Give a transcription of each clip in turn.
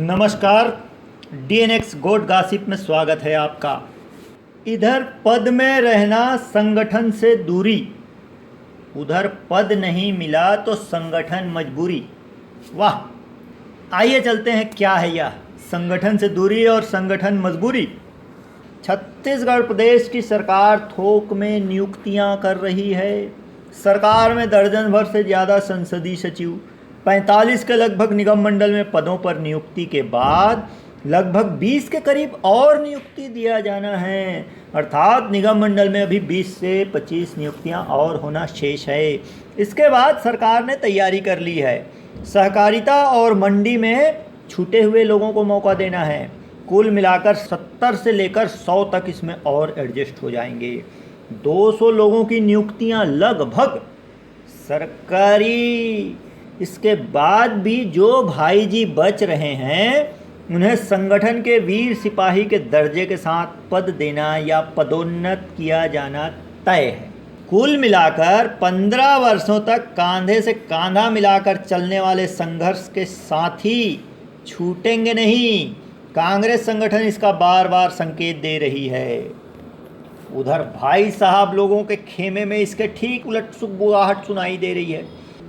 नमस्कार। डीएनएक्स गोट गॉसिप में स्वागत है आपका। इधर पद में रहना संगठन से दूरी, उधर पद नहीं मिला तो संगठन मजबूरी। वाह, आइए चलते हैं क्या है यह संगठन से दूरी और संगठन मजबूरी। छत्तीसगढ़ प्रदेश की सरकार थोक में नियुक्तियां कर रही है। सरकार में दर्जन भर से ज़्यादा संसदीय सचिव, 45 के लगभग निगम मंडल में पदों पर नियुक्ति के बाद लगभग 20 के करीब और नियुक्ति दिया जाना है। अर्थात निगम मंडल में अभी 20 से 25 नियुक्तियां और होना शेष है। इसके बाद सरकार ने तैयारी कर ली है। सहकारिता और मंडी में छूटे हुए लोगों को मौका देना है। कुल मिलाकर 70 से लेकर 100 तक इसमें और एडजस्ट हो जाएंगे। 200 लोगों की नियुक्तियां लगभग सरकारी। इसके बाद भी जो भाई जी बच रहे हैं उन्हें संगठन के वीर सिपाही के दर्जे के साथ पद देना या पदोन्नत किया जाना तय है। कुल मिलाकर 15 वर्षों तक कांधे से कांधा मिलाकर चलने वाले संघर्ष के साथी छूटेंगे नहीं। कांग्रेस संगठन इसका बार बार संकेत दे रही है। उधर भाई साहब लोगों के खेमे में इसके ठीक उलट सुगबुगाहट सुनाई दे रही है।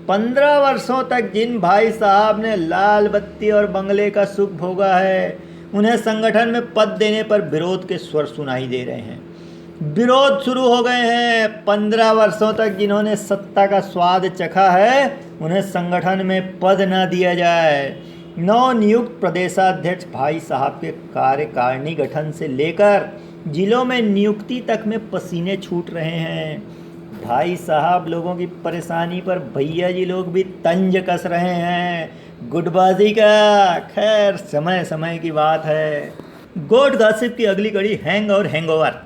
15 वर्षों तक जिन भाई साहब ने लाल बत्ती और बंगले का सुख भोगा है, उन्हें संगठन में पद देने पर विरोध के स्वर सुनाई दे रहे हैं। विरोध शुरू हो गए हैं। 15 वर्षों तक जिन्होंने सत्ता का स्वाद चखा है, उन्हें संगठन में पद न दिया जाए। नवनियुक्त प्रदेशाध्यक्ष भाई साहब के कार्यकारिणी गठन से लेकर जिलों में नियुक्ति तक में पसीने छूट रहे हैं। भाई साहब लोगों की परेशानी पर भैया जी लोग भी तंज कस रहे हैं। गुटबाजी का खैर समय समय की बात है। गोट गॉसिप की अगली कड़ी हैंग और हैंगओवर।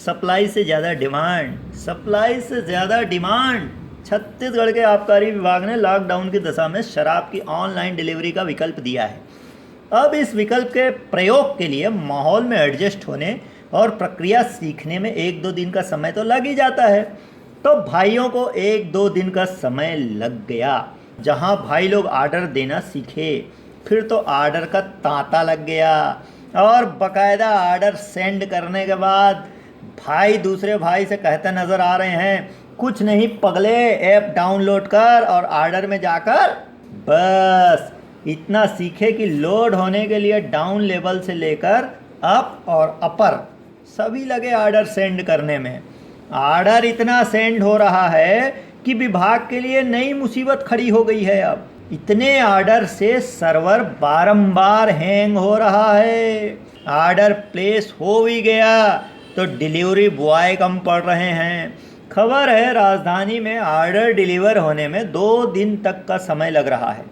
सप्लाई से ज़्यादा डिमांड, सप्लाई से ज़्यादा डिमांड। छत्तीसगढ़ के आबकारी विभाग ने लॉकडाउन की दशा में शराब की ऑनलाइन डिलीवरी का विकल्प दिया है। अब इस विकल्प के प्रयोग के लिए माहौल में एडजस्ट होने और प्रक्रिया सीखने में 1-2 दिन का समय तो लग ही जाता है। तो भाइयों को 1-2 दिन का समय लग गया। जहां भाई लोग आर्डर देना सीखे, फिर तो आर्डर का तांता लग गया। और बकायदा आर्डर सेंड करने के बाद भाई दूसरे भाई से कहते नज़र आ रहे हैं, कुछ नहीं पगले, ऐप डाउनलोड कर और आर्डर में जाकर बस इतना सीखे कि लोड होने के लिए डाउन लेवल से लेकर अप और अपर सभी लगे आर्डर सेंड करने में। आर्डर इतना सेंड हो रहा है कि विभाग के लिए नई मुसीबत खड़ी हो गई है। अब इतने आर्डर से सर्वर बारंबार हैंग हो रहा है। आर्डर प्लेस हो भी गया तो डिलीवरी बॉय कम पड़ रहे हैं। खबर है राजधानी में आर्डर डिलीवर होने में 2 दिन तक का समय लग रहा है।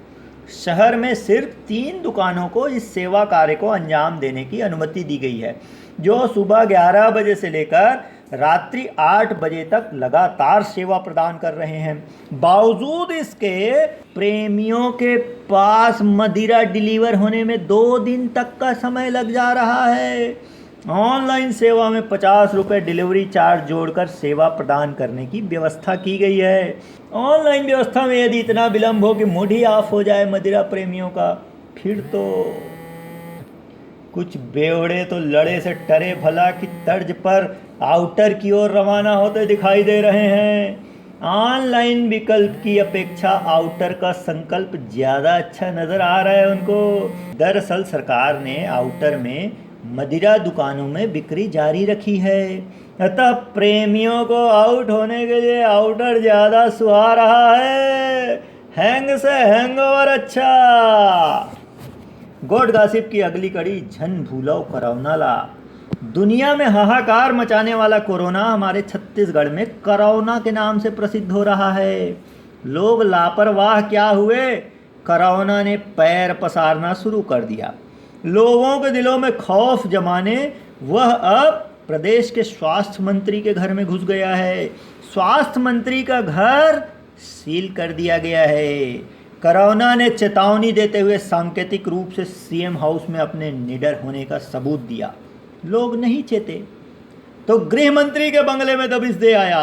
शहर में सिर्फ 3 दुकानों को इस सेवा कार्य को अंजाम देने की अनुमति दी गई है, जो सुबह 11 बजे से लेकर रात्रि 8 बजे तक लगातार सेवा प्रदान कर रहे हैं। बावजूद इसके प्रेमियों के पास मदिरा डिलीवर होने में 2 दिन तक का समय लग जा रहा है। ऑनलाइन सेवा में 50 रुपये डिलीवरी चार्ज जोड़कर सेवा प्रदान करने की व्यवस्था की गई है। ऑनलाइन व्यवस्था में यदि इतना विलम्ब हो कि मूड ही ऑफ हो जाए मदिरा प्रेमियों का, फिर तो कुछ बेवड़े तो लड़े से टरे भला की तर्ज पर आउटर की ओर रवाना होते दिखाई दे रहे हैं। ऑनलाइन विकल्प की अपेक्षा आउटर का संकल्प ज़्यादा अच्छा नज़र आ रहा है उनको। दरअसल सरकार ने आउटर में मदिरा दुकानों में बिक्री जारी रखी है, अतः प्रेमियों को आउट होने के लिए आउटर ज़्यादा सुहा रहा है। हैंग से हैंगओवर अच्छा। गोट गॉसिप की अगली कड़ी झन भूलो कोरोना ला। दुनिया में हाहाकार मचाने वाला कोरोना हमारे छत्तीसगढ़ में कोरोना के नाम से प्रसिद्ध हो रहा है। लोग लापरवाह क्या हुए, कोरोना ने पैर पसारना शुरू कर दिया। लोगों के दिलों में खौफ जमाने वह अब प्रदेश के स्वास्थ्य मंत्री के घर में घुस गया है। स्वास्थ्य मंत्री का घर सील कर दिया गया है। कोरोना ने चेतावनी देते हुए सांकेतिक रूप से सीएम हाउस में अपने निडर होने का सबूत दिया। लोग नहीं चेते तो गृह मंत्री के बंगले में दबिश दे आया।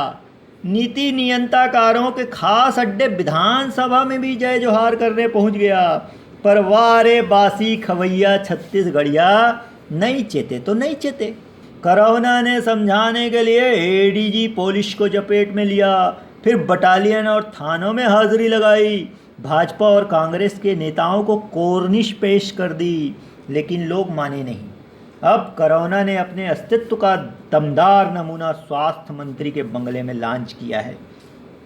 नीति नियंताकारों के खास अड्डे विधानसभा में भी जय जोहार करने पहुंच गया। पर वारे बासी खवैया छत्तीसगढ़िया, नहीं चेते तो नहीं चेते। करोना ने समझाने के लिए एडीजी पुलिस को चपेट में लिया, फिर बटालियन और थानों में हाजिरी लगाई, भाजपा और कांग्रेस के नेताओं को कोर्निश पेश कर दी, लेकिन लोग माने नहीं। अब करोना ने अपने अस्तित्व का दमदार नमूना स्वास्थ्य मंत्री के बंगले में लॉन्च किया है।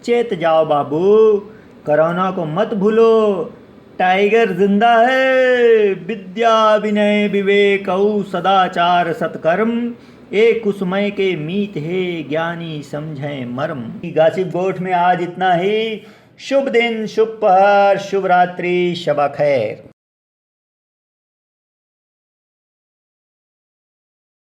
चेत जाओ बाबू, कोरोना को मत भूलो, टाइगर जिंदा है। विद्या विनय विवेक सदाचार सत्कर्म, एक कुसुमय के मीत है, ज्ञानी समझे मर्म। गासिप गोठ में आज इतना ही। शुभ दिन, शुभ पहर, शुभ रात्रि, शबा खैर।